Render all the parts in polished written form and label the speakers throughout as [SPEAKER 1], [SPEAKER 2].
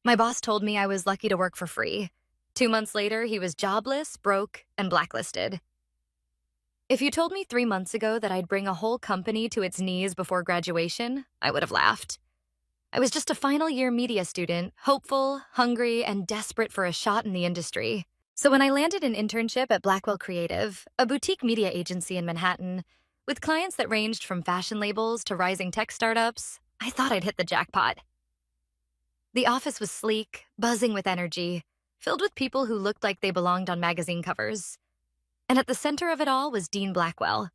[SPEAKER 1] My boss told me I was lucky to work for free. 2 months later, he was jobless, broke, and blacklisted. If you told me 3 months ago that I'd bring a whole company to its knees before graduation, I would have laughed. I was just a final year media student, hopeful, hungry, and desperate for a shot in the industry. So when I landed an internship at Blackwell Creative, a boutique media agency in Manhattan, with clients that ranged from fashion labels to rising tech startups, I thought I'd hit the jackpot. The office was sleek, buzzing with energy, filled with people who looked like they belonged on magazine covers. And at the center of it all was Dean Blackwell,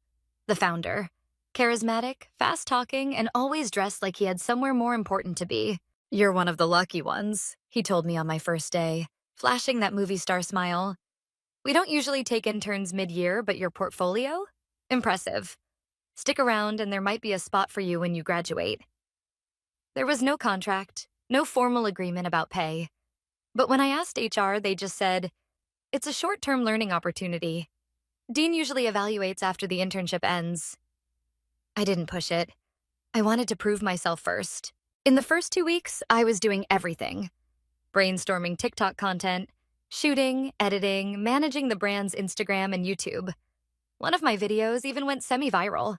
[SPEAKER 1] the founder. Charismatic, fast-talking, and always dressed like he had somewhere more important to be. "You're one of the lucky ones," he told me on my first day, flashing that movie star smile. "We don't usually take interns mid-year, but your portfolio? Impressive. Stick around and there might be a spot for you when you graduate." There was no contract, no formal agreement about pay. But when I asked HR, they just said, "It's a short-term learning opportunity. Dean usually evaluates after the internship ends." I didn't push it. I wanted to prove myself first. In the first 2 weeks, I was doing everything. Brainstorming TikTok content, shooting, editing, managing the brand's Instagram and YouTube. One of my videos even went semi-viral.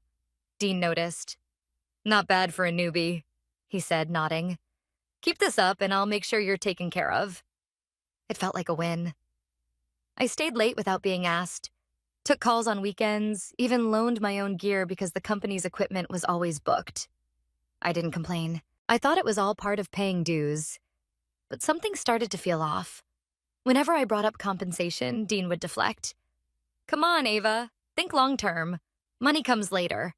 [SPEAKER 1] Dean noticed. "Not bad for a newbie," he said, nodding. "Keep this up and I'll make sure you're taken care of." It felt like a win. I stayed late without being asked, took calls on weekends, even loaned my own gear because the company's equipment was always booked. I didn't complain. I thought it was all part of paying dues. But something started to feel off. Whenever I brought up compensation, Dean would deflect. "Come on, Ava. Think long-term. Money comes later.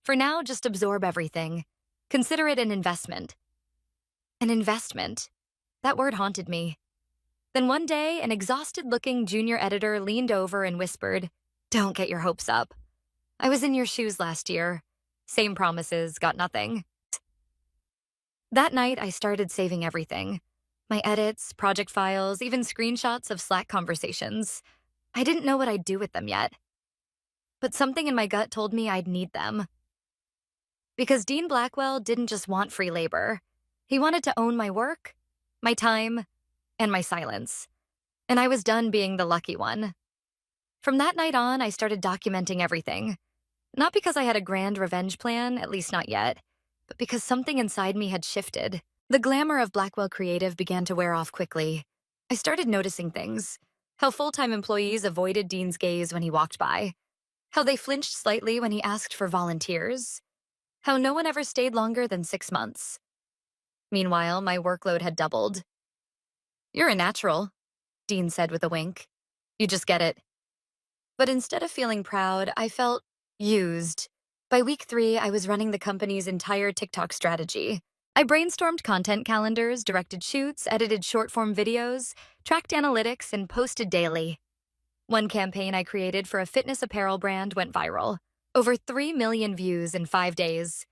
[SPEAKER 1] For now, just absorb everything. Consider it an investment." An investment. That word haunted me. Then one day, an exhausted-looking junior editor leaned over and whispered, "Don't get your hopes up. I was in your shoes last year. Same promises, got nothing." That night, I started saving everything. My edits, project files, even screenshots of Slack conversations. I didn't know what I'd do with them yet. But something in my gut told me I'd need them. Because Dean Blackwell didn't just want free labor. He wanted to own my work, my time, and my silence. And I was done being the lucky one. From that night on, I started documenting everything. Not because I had a grand revenge plan, at least not yet, but because something inside me had shifted. The glamour of Blackwell Creative began to wear off quickly. I started noticing things. How full-time employees avoided Dean's gaze when he walked by. How they flinched slightly when he asked for volunteers. How no one ever stayed longer than 6 months. Meanwhile, my workload had doubled. "You're a natural," Dean said with a wink. "You just get it." But instead of feeling proud, I felt used. By week 3, I was running the company's entire TikTok strategy. I brainstormed content calendars, directed shoots, edited short-form videos, tracked analytics, and posted daily. One campaign I created for a fitness apparel brand went viral. Over 3 million views in 5 days.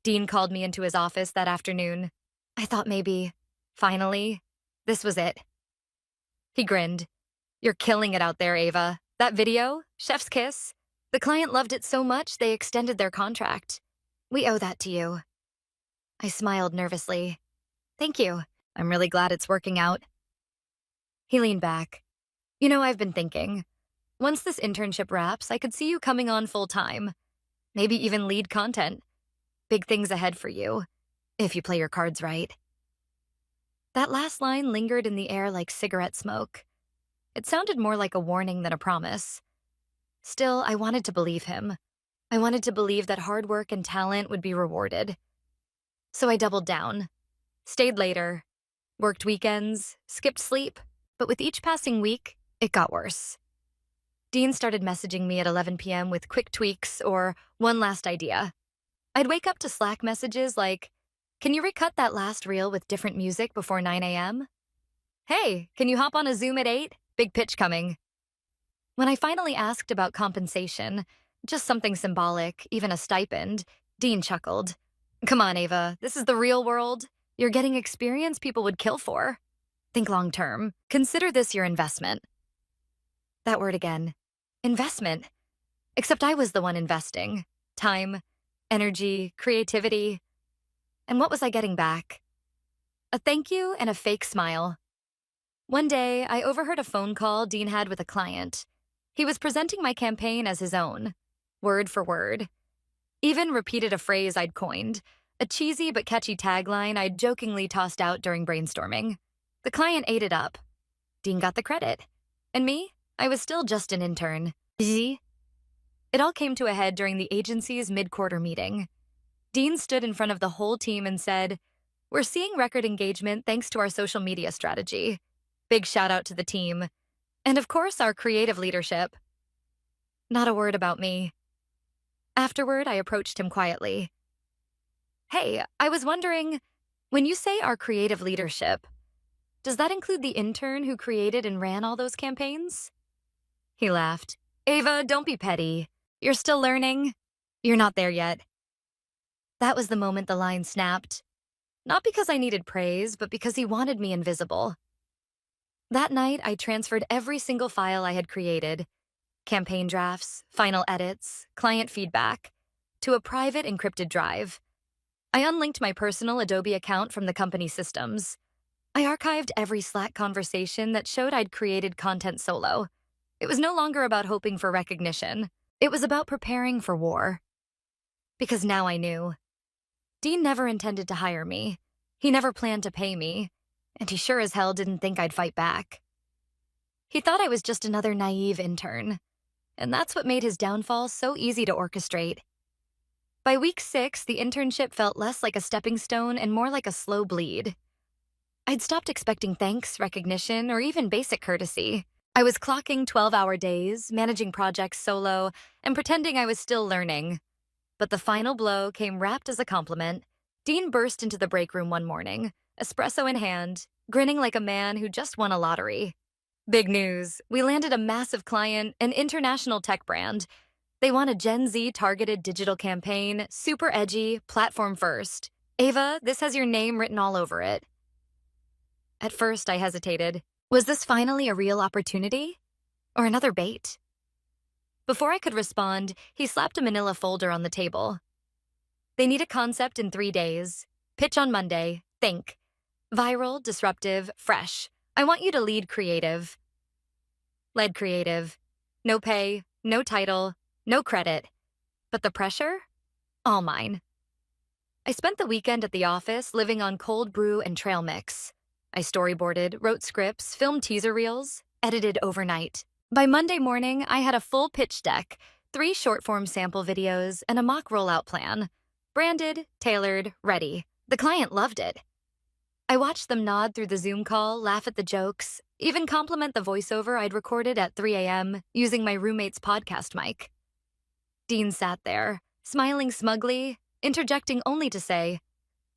[SPEAKER 1] Dean called me into his office that afternoon. I thought maybe, finally, this was it. He grinned. "You're killing it out there, Ava. That video, chef's kiss. The client loved it so much they extended their contract. We owe that to you." I smiled nervously. "Thank you. I'm really glad it's working out." He leaned back. I've been thinking. Once this internship wraps, I could see you coming on full-time. Maybe even lead content. Big things ahead for you, if you play your cards right." That last line lingered in the air like cigarette smoke. It sounded more like a warning than a promise. Still, I wanted to believe him. I wanted to believe that hard work and talent would be rewarded. So I doubled down. Stayed later. Worked weekends. Skipped sleep. But with each passing week, it got worse. Dean started messaging me at 11 p.m. with quick tweaks or one last idea. I'd wake up to Slack messages like, "Can you recut that last reel with different music before 9 a.m.? Hey, can you hop on a Zoom at 8? Big pitch coming." When I finally asked about compensation, just something symbolic, even a stipend, Dean chuckled. "Come on, Ava, this is the real world. You're getting experience people would kill for. Think long term. Consider this your investment." That word again. Investment. Except I was the one investing. Time, energy, creativity. And what was I getting back? a thank you, and a fake smile. One day, I overheard a phone call Dean had with a client. He was presenting my campaign as his own, word for word. Even repeated a phrase I'd coined, a cheesy but catchy tagline I'd jokingly tossed out during brainstorming. The client ate it up. Dean got the credit. And me? I was still just an intern. It all came to a head during the agency's mid-quarter meeting. Dean stood in front of the whole team and said, "We're seeing record engagement thanks to our social media strategy. Big shout out to the team. And of course, our creative leadership." Not a word about me. Afterward, I approached him quietly. "Hey, I was wondering, when you say our creative leadership, does that include the intern who created and ran all those campaigns?" He laughed. "Ava, don't be petty. You're still learning. You're not there yet." That was the moment the line snapped. Not because I needed praise, but because he wanted me invisible. That night, I transferred every single file I had created, campaign drafts, final edits, client feedback, to a private encrypted drive. I unlinked my personal Adobe account from the company systems. I archived every Slack conversation that showed I'd created content solo. It was no longer about hoping for recognition. It was about preparing for war. Because now I knew. Dean never intended to hire me. He never planned to pay me. And he sure as hell didn't think I'd fight back. He thought I was just another naive intern. And that's what made his downfall so easy to orchestrate. By week 6, the internship felt less like a stepping stone and more like a slow bleed. I'd stopped expecting thanks, recognition, or even basic courtesy. I was clocking 12-hour days, managing projects solo, and pretending I was still learning. But the final blow came wrapped as a compliment. Dean burst into the break room one morning, espresso in hand, grinning like a man who just won a lottery. "Big news. We landed a massive client, an international tech brand. They want a Gen Z targeted digital campaign, super edgy, platform first. Ava, this has your name written all over it." At first, I hesitated. Was this finally a real opportunity? Or another bait? Before I could respond, he slapped a manila folder on the table. "They need a concept in 3 days. Pitch on Monday. Think. Viral, disruptive, fresh. I want you to lead creative." Led creative. No pay, no title, no credit. But the pressure? All mine. I spent the weekend at the office living on cold brew and trail mix. I storyboarded, wrote scripts, filmed teaser reels, edited overnight. By Monday morning, I had a full pitch deck, 3 short-form sample videos, and a mock rollout plan. Branded, tailored, ready. The client loved it. I watched them nod through the Zoom call, laugh at the jokes, even compliment the voiceover I'd recorded at 3 a.m. using my roommate's podcast mic. Dean sat there, smiling smugly, interjecting only to say,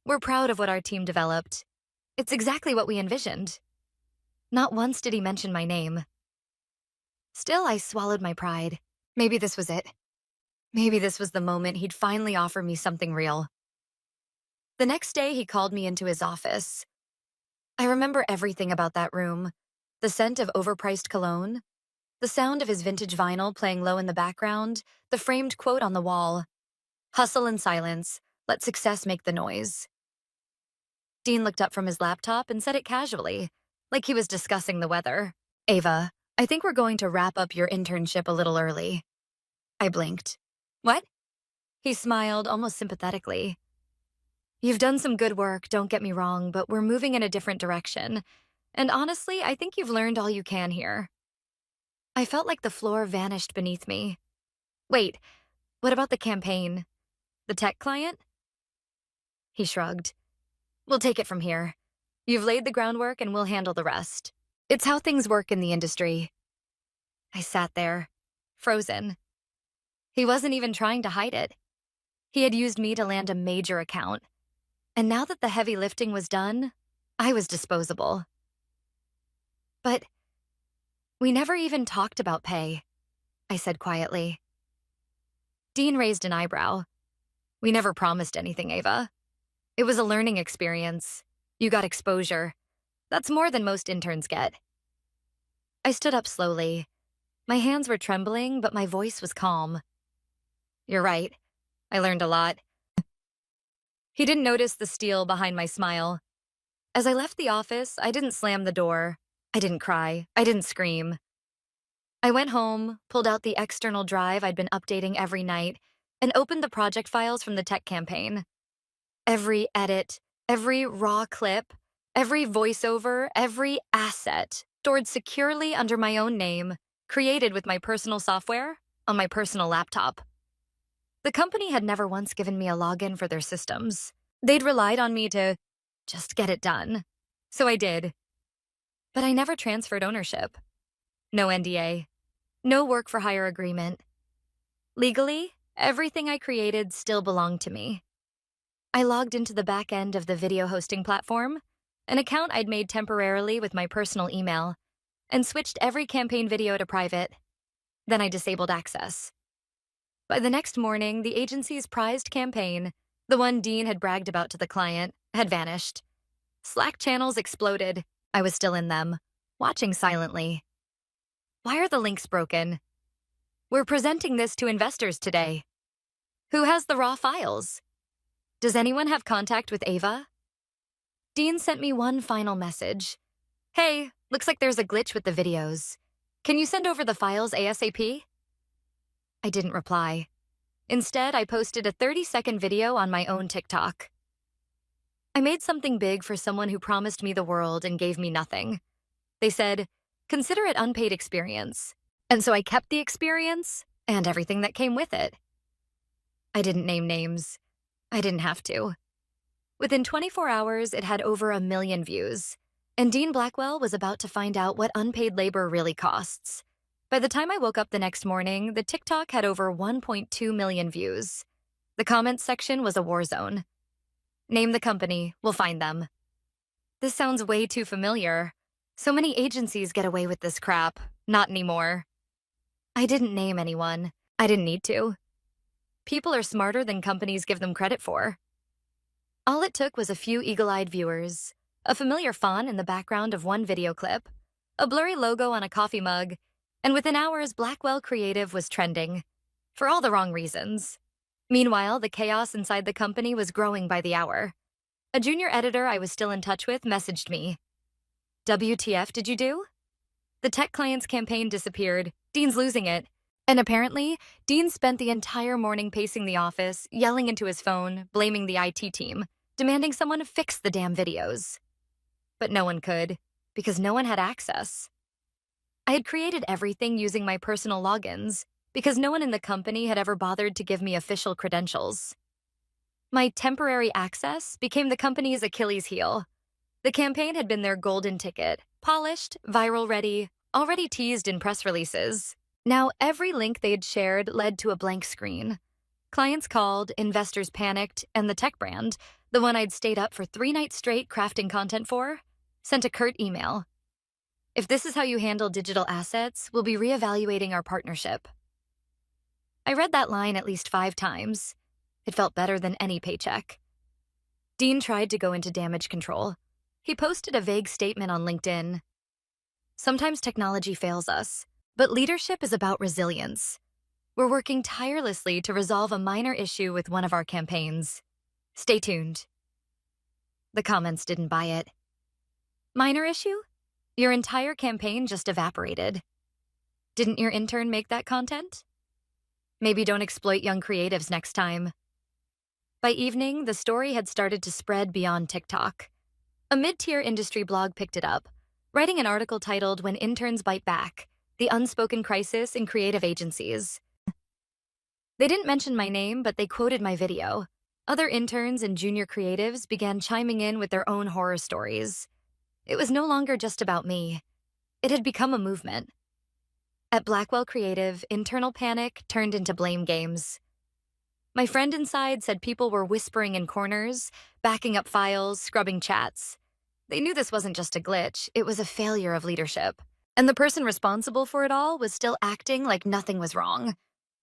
[SPEAKER 1] "We're proud of what our team developed. It's exactly what we envisioned." Not once did he mention my name. Still, I swallowed my pride. Maybe this was it. Maybe this was the moment he'd finally offer me something real. The next day, he called me into his office. I remember everything about that room. The scent of overpriced cologne, the sound of his vintage vinyl playing low in the background, the framed quote on the wall. "Hustle in silence. Let success make the noise." Dean looked up from his laptop and said it casually, like he was discussing the weather. "Ava, I think we're going to wrap up your internship a little early." I blinked. "What?" He smiled, almost sympathetically. "You've done some good work, don't get me wrong, but we're moving in a different direction. And honestly, I think you've learned all you can here." I felt like the floor vanished beneath me. "Wait, what about the campaign? The tech client?" He shrugged. "We'll take it from here. You've laid the groundwork and we'll handle the rest. It's how things work in the industry." I sat there, frozen. He wasn't even trying to hide it. He had used me to land a major account. And now that the heavy lifting was done, I was disposable. "But we never even talked about pay," I said quietly. Dean raised an eyebrow. "We never promised anything, Ava. It was a learning experience. You got exposure. That's more than most interns get." I stood up slowly. My hands were trembling, but my voice was calm. "You're right. I learned a lot." He didn't notice the steel behind my smile. As I left the office, I didn't slam the door. I didn't cry. I didn't scream. I went home, pulled out the external drive I'd been updating every night, and opened the project files from the tech campaign. Every edit, every raw clip, every voiceover, every asset stored securely under my own name, created with my personal software on my personal laptop. The company had never once given me a login for their systems. They'd relied on me to just get it done. So I did. But I never transferred ownership. No NDA. No work for hire agreement. Legally, everything I created still belonged to me. I logged into the back end of the video hosting platform, an account I'd made temporarily with my personal email, and switched every campaign video to private. Then I disabled access. By the next morning, the agency's prized campaign, the one Dean had bragged about to the client, had vanished. Slack channels exploded. I was still in them, watching silently. Why are the links broken? We're presenting this to investors today. Who has the raw files? Does anyone have contact with Ava? Dean sent me one final message. Hey, looks like there's a glitch with the videos. Can you send over the files ASAP? I didn't reply. Instead, I posted a 30-second video on my own TikTok. I made something big for someone who promised me the world and gave me nothing. They said, consider it unpaid experience. And so I kept the experience and everything that came with it. I didn't name names. I didn't have to. Within 24 hours, it had over 1 million views. And Dean Blackwell was about to find out what unpaid labor really costs. By the time I woke up the next morning, the TikTok had over 1.2 million views. The comments section was a war zone. Name the company, we'll find them. This sounds way too familiar. So many agencies get away with this crap. Not anymore. I didn't name anyone. I didn't need to. People are smarter than companies give them credit for. All it took was a few eagle-eyed viewers, a familiar font in the background of one video clip, a blurry logo on a coffee mug, and within hours, Blackwell Creative was trending. For all the wrong reasons. Meanwhile, the chaos inside the company was growing by the hour. A junior editor I was still in touch with messaged me. WTF did you do? The tech client's campaign disappeared. Dean's losing it. And apparently, Dean spent the entire morning pacing the office, yelling into his phone, blaming the IT team, demanding someone fix the damn videos. But no one could, because no one had access. I had created everything using my personal logins, because no one in the company had ever bothered to give me official credentials. My temporary access became the company's Achilles heel. The campaign had been their golden ticket, polished, viral ready, already teased in press releases. Now every link they had shared led to a blank screen. Clients called, investors panicked, and the tech brand, the one I'd stayed up for 3 nights straight crafting content for, sent a curt email. If this is how you handle digital assets, we'll be reevaluating our partnership. I read that line at least 5 times. It felt better than any paycheck. Dean tried to go into damage control. He posted a vague statement on LinkedIn. Sometimes technology fails us, but leadership is about resilience. We're working tirelessly to resolve a minor issue with one of our campaigns. Stay tuned. The comments didn't buy it. Minor issue? Your entire campaign just evaporated. Didn't your intern make that content? Maybe don't exploit young creatives next time. By evening, the story had started to spread beyond TikTok. A mid-tier industry blog picked it up, writing an article titled When Interns Bite Back, The Unspoken Crisis in Creative Agencies. They didn't mention my name, but they quoted my video. Other interns and junior creatives began chiming in with their own horror stories. It was no longer just about me. It had become a movement. At Blackwell Creative, internal panic turned into blame games. My friend inside said people were whispering in corners, backing up files, scrubbing chats. They knew this wasn't just a glitch, it was a failure of leadership. And the person responsible for it all was still acting like nothing was wrong.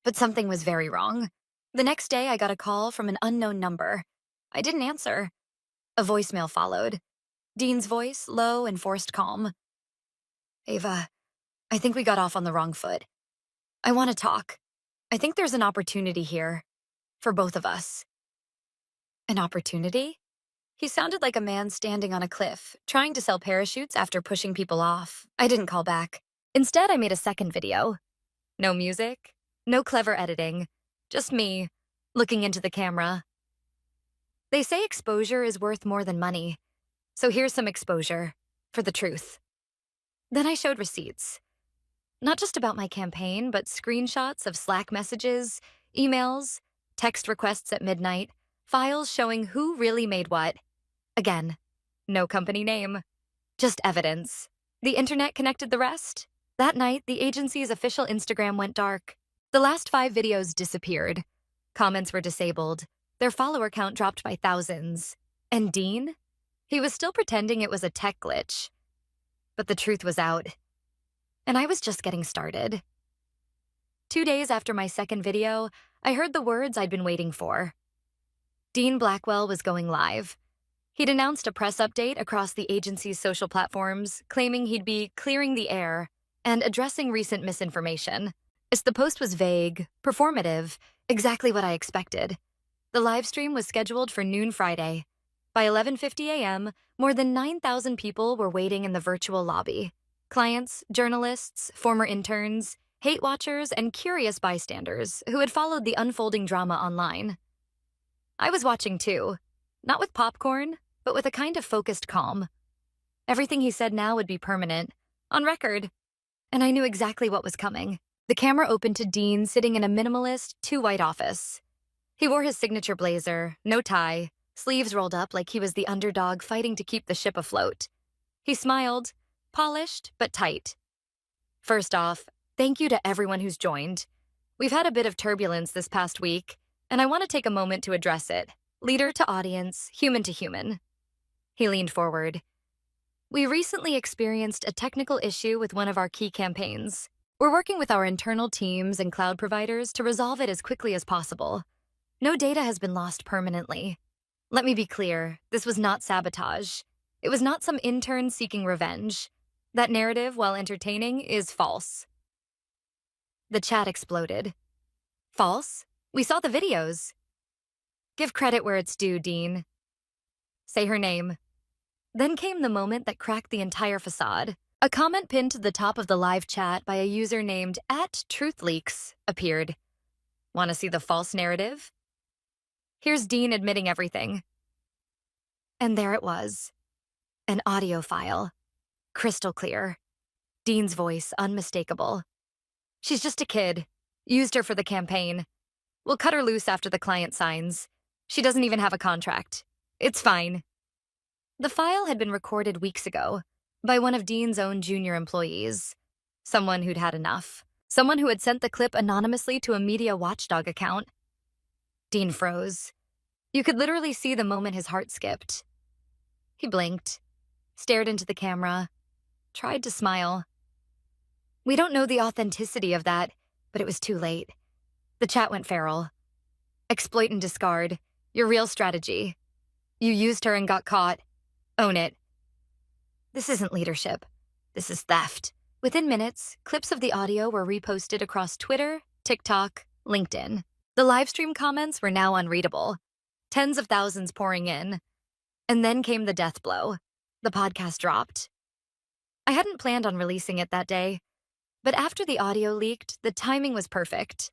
[SPEAKER 1] But something was very wrong. The next day, I got a call from an unknown number. I didn't answer. A voicemail followed. Dean's voice, low and forced calm. Ava, I think we got off on the wrong foot. I want to talk. I think there's an opportunity here. For both of us. An opportunity? He sounded like a man standing on a cliff, trying to sell parachutes after pushing people off. I didn't call back. Instead, I made a second video. No music, no clever editing, just me, looking into the camera. They say exposure is worth more than money, so here's some exposure, for the truth. Then I showed receipts. Not just about my campaign, but screenshots of Slack messages, emails, text requests at midnight, files showing who really made what. Again, no company name, just evidence. The internet connected the rest. That night, the agency's official Instagram went dark. The last 5 videos disappeared. Comments were disabled. Their follower count dropped by thousands. And Dean? He was still pretending it was a tech glitch. But the truth was out. And I was just getting started. 2 days after my second video, I heard the words I'd been waiting for. Dean Blackwell was going live. He'd announced a press update across the agency's social platforms, claiming he'd be clearing the air and addressing recent misinformation. As the post was vague, performative, exactly what I expected. The live stream was scheduled for noon Friday. By 11:50 a.m., more than 9,000 people were waiting in the virtual lobby. Clients, journalists, former interns, hate watchers, and curious bystanders who had followed the unfolding drama online. I was watching too, not with popcorn, but with a kind of focused calm. Everything he said now would be permanent, on record, and I knew exactly what was coming. The camera opened to Dean sitting in a minimalist, too-white office. He wore his signature blazer, no tie, sleeves rolled up like he was the underdog fighting to keep the ship afloat. He smiled, polished but tight. First off, thank you to everyone who's joined. We've had a bit of turbulence this past week, and I want to take a moment to address it, leader to audience, human to human. He leaned forward. We recently experienced a technical issue with one of our key campaigns. We're working with our internal teams and cloud providers to resolve it as quickly as possible. No data has been lost permanently. Let me be clear, this was not sabotage. It was not some intern seeking revenge. That narrative, while entertaining, is false. The chat exploded. False? We saw the videos. Give credit where it's due, Dean. Say her name. Then came the moment that cracked the entire facade. A comment pinned to the top of the live chat by a user named @TruthLeaks appeared. Want to see the false narrative? Here's Dean admitting everything. And there it was. An audio file. Crystal clear. Dean's voice unmistakable. She's just a kid. Used her for the campaign. We'll cut her loose after the client signs. She doesn't even have a contract. It's fine. The file had been recorded weeks ago by one of Dean's own junior employees. Someone who'd had enough. Someone who had sent the clip anonymously to a media watchdog account. Dean froze. You could literally see the moment his heart skipped. He blinked, stared into the camera, tried to smile. We don't know the authenticity of that, but it was too late. The chat went feral. Exploit and discard. Your real strategy. You used her and got caught. Own it. This isn't leadership. This is theft. Within minutes, clips of the audio were reposted across Twitter, TikTok, LinkedIn. The livestream comments were now unreadable. Tens of thousands pouring in. And then came the death blow. The podcast dropped. I hadn't planned on releasing it that day, but after the audio leaked, the timing was perfect.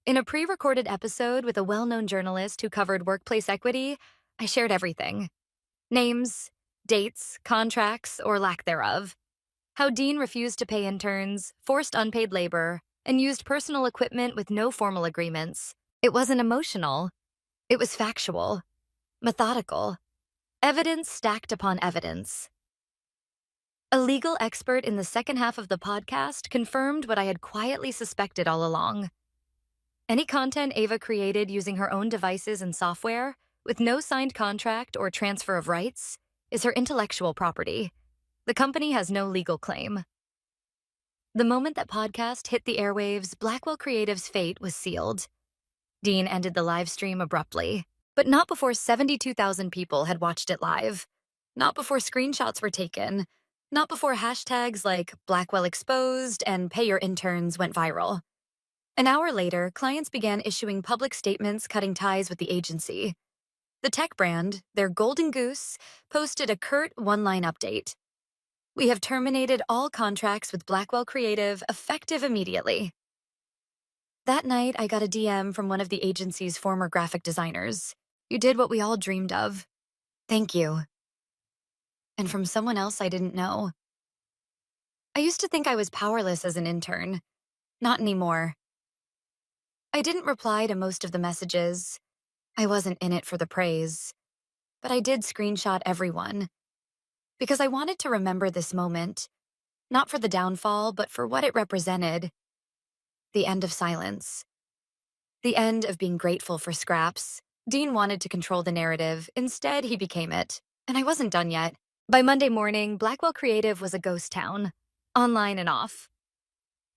[SPEAKER 1] In a pre-recorded episode with a well-known journalist who covered workplace equity, I shared everything. Names, dates, contracts, or lack thereof. How Dean refused to pay interns, forced unpaid labor, and used personal equipment with no formal agreements. It wasn't emotional. It was factual, methodical. Evidence stacked upon evidence. A legal expert in the second half of the podcast confirmed what I had quietly suspected all along. Any content Ava created using her own devices and software, with no signed contract or transfer of rights, is her intellectual property. The company has no legal claim. The moment that podcast hit the airwaves, Blackwell Creative's fate was sealed. Dean ended the live stream abruptly, but not before 72,000 people had watched it live. Not before screenshots were taken. Not before hashtags like Blackwell Exposed and Pay Your Interns went viral. An hour later, clients began issuing public statements cutting ties with the agency. The tech brand, their Golden Goose, posted a curt one-line update. We have terminated all contracts with Blackwell Creative effective immediately. That night, I got a DM from one of the agency's former graphic designers. You did what we all dreamed of. Thank you. And from someone else I didn't know. I used to think I was powerless as an intern. Not anymore. I didn't reply to most of the messages. I wasn't in it for the praise. But I did screenshot everyone. Because I wanted to remember this moment. Not for the downfall, but for what it represented. The end of silence. The end of being grateful for scraps. Dean wanted to control the narrative. Instead, he became it. And I wasn't done yet. By Monday morning, Blackwell Creative was a ghost town. Online and off.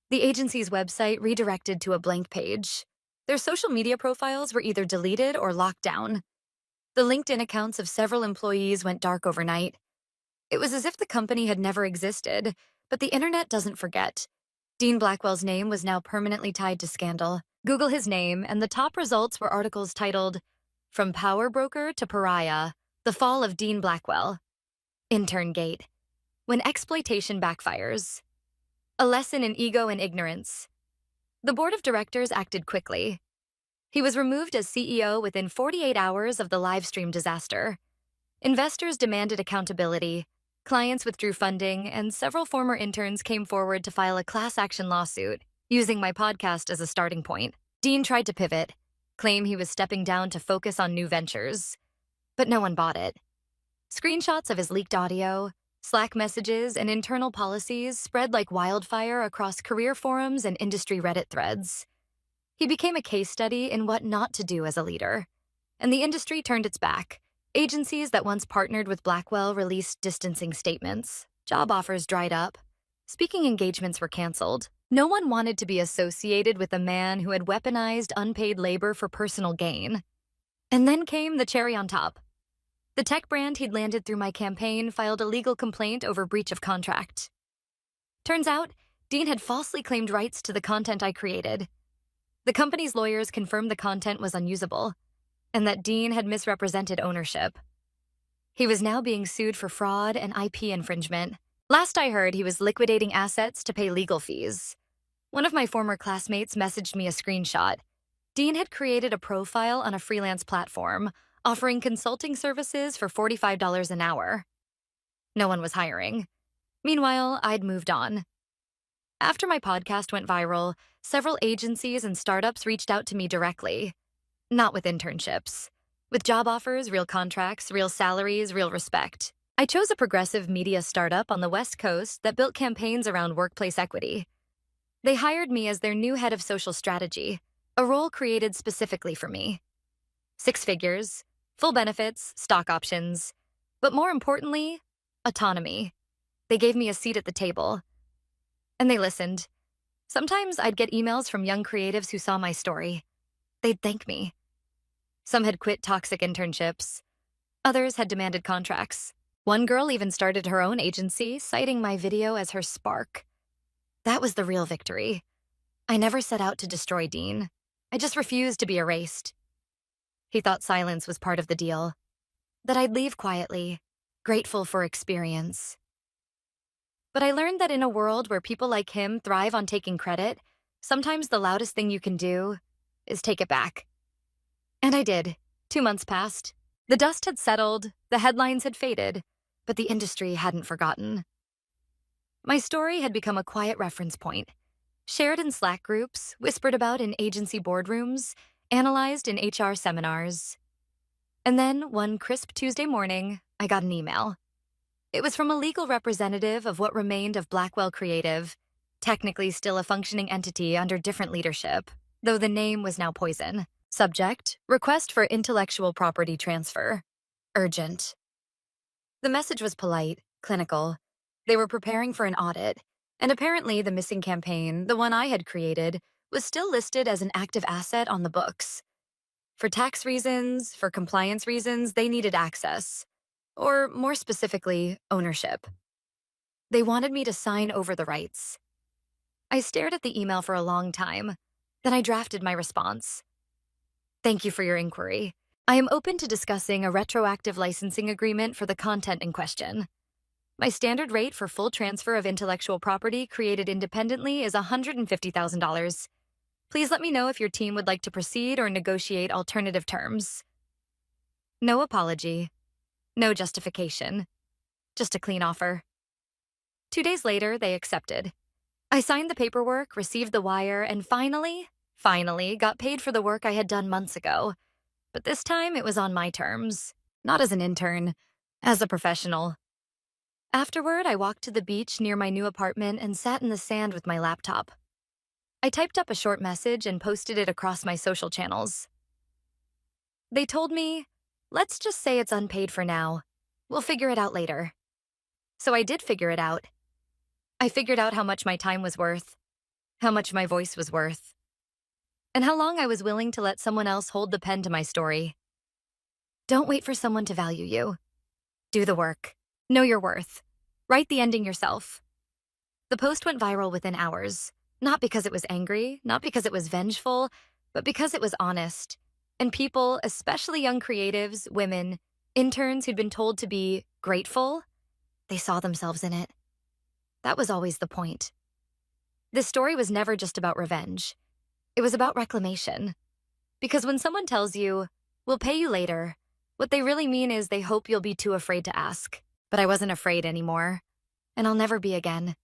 [SPEAKER 1] The agency's website redirected to a blank page. Their social media profiles were either deleted or locked down. The LinkedIn accounts of several employees went dark overnight. It was as if the company had never existed, but the internet doesn't forget. Dean Blackwell's name was now permanently tied to scandal. Google his name, and the top results were articles titled, From Power Broker to Pariah, The Fall of Dean Blackwell. Intern Gate. When exploitation backfires. A lesson in ego and ignorance. The board of directors acted quickly. He was removed as CEO within 48 hours of the live stream disaster. Investors demanded accountability. Clients withdrew funding, and several former interns came forward to file a class action lawsuit, using my podcast as a starting point. Dean tried to pivot, claim he was stepping down to focus on new ventures. But no one bought it. Screenshots of his leaked audio, Slack messages, and internal policies spread like wildfire across career forums and industry Reddit threads. He became a case study in what not to do as a leader. And the industry turned its back. Agencies that once partnered with Blackwell released distancing statements. Job offers dried up. Speaking engagements were canceled. No one wanted to be associated with a man who had weaponized unpaid labor for personal gain. And then came the cherry on top. The tech brand he'd landed through my campaign filed a legal complaint over breach of contract. Turns out, Dean had falsely claimed rights to the content I created. The company's lawyers confirmed the content was unusable, and that Dean had misrepresented ownership. He was now being sued for fraud and IP infringement. Last I heard, he was liquidating assets to pay legal fees. One of my former classmates messaged me a screenshot. Dean had created a profile on a freelance platform, offering consulting services for $45 an hour. No one was hiring. Meanwhile, I'd moved on. After my podcast went viral, several agencies and startups reached out to me directly. Not with internships. With job offers, real contracts, real salaries, real respect. I chose a progressive media startup on the West Coast that built campaigns around workplace equity. They hired me as their new head of social strategy, a role created specifically for me. 6 figures, full benefits, stock options, but more importantly, autonomy. They gave me a seat at the table. And they listened. Sometimes I'd get emails from young creatives who saw my story. They'd thank me. Some had quit toxic internships. Others had demanded contracts. One girl even started her own agency, citing my video as her spark. That was the real victory. I never set out to destroy Dean. I just refused to be erased. He thought silence was part of the deal. That I'd leave quietly, grateful for experience. But I learned that in a world where people like him thrive on taking credit, sometimes the loudest thing you can do is take it back. And I did. 2 months passed. The dust had settled, the headlines had faded, but the industry hadn't forgotten. My story had become a quiet reference point, shared in Slack groups, whispered about in agency boardrooms, analyzed in HR seminars. And then, one crisp Tuesday morning, I got an email. It was from a legal representative of what remained of Blackwell Creative, technically still a functioning entity under different leadership, though the name was now poison. Subject, request for intellectual property transfer. Urgent. The message was polite, clinical. They were preparing for an audit, and apparently the missing campaign, the one I had created, was still listed as an active asset on the books. For tax reasons, for compliance reasons, they needed access. Or, more specifically, ownership. They wanted me to sign over the rights. I stared at the email for a long time. Then I drafted my response. Thank you for your inquiry. I am open to discussing a retroactive licensing agreement for the content in question. My standard rate for full transfer of intellectual property created independently is $150,000. Please let me know if your team would like to proceed or negotiate alternative terms. No apology, no justification, just a clean offer. 2 days later, they accepted. I signed the paperwork, received the wire, and finally, got paid for the work I had done months ago. But this time, it was on my terms, not as an intern, as a professional. Afterward, I walked to the beach near my new apartment and sat in the sand with my laptop. I typed up a short message and posted it across my social channels. They told me, let's just say it's unpaid for now. We'll figure it out later. So I did figure it out. I figured out how much my time was worth, how much my voice was worth, and how long I was willing to let someone else hold the pen to my story. Don't wait for someone to value you. Do the work. Know your worth. Write the ending yourself. The post went viral within hours, not because it was angry, not because it was vengeful, but because it was honest. And people, especially young creatives, women, interns who'd been told to be grateful, they saw themselves in it. That was always the point. This story was never just about revenge. It was about reclamation. Because when someone tells you, we'll pay you later, what they really mean is they hope you'll be too afraid to ask. But I wasn't afraid anymore, and I'll never be again.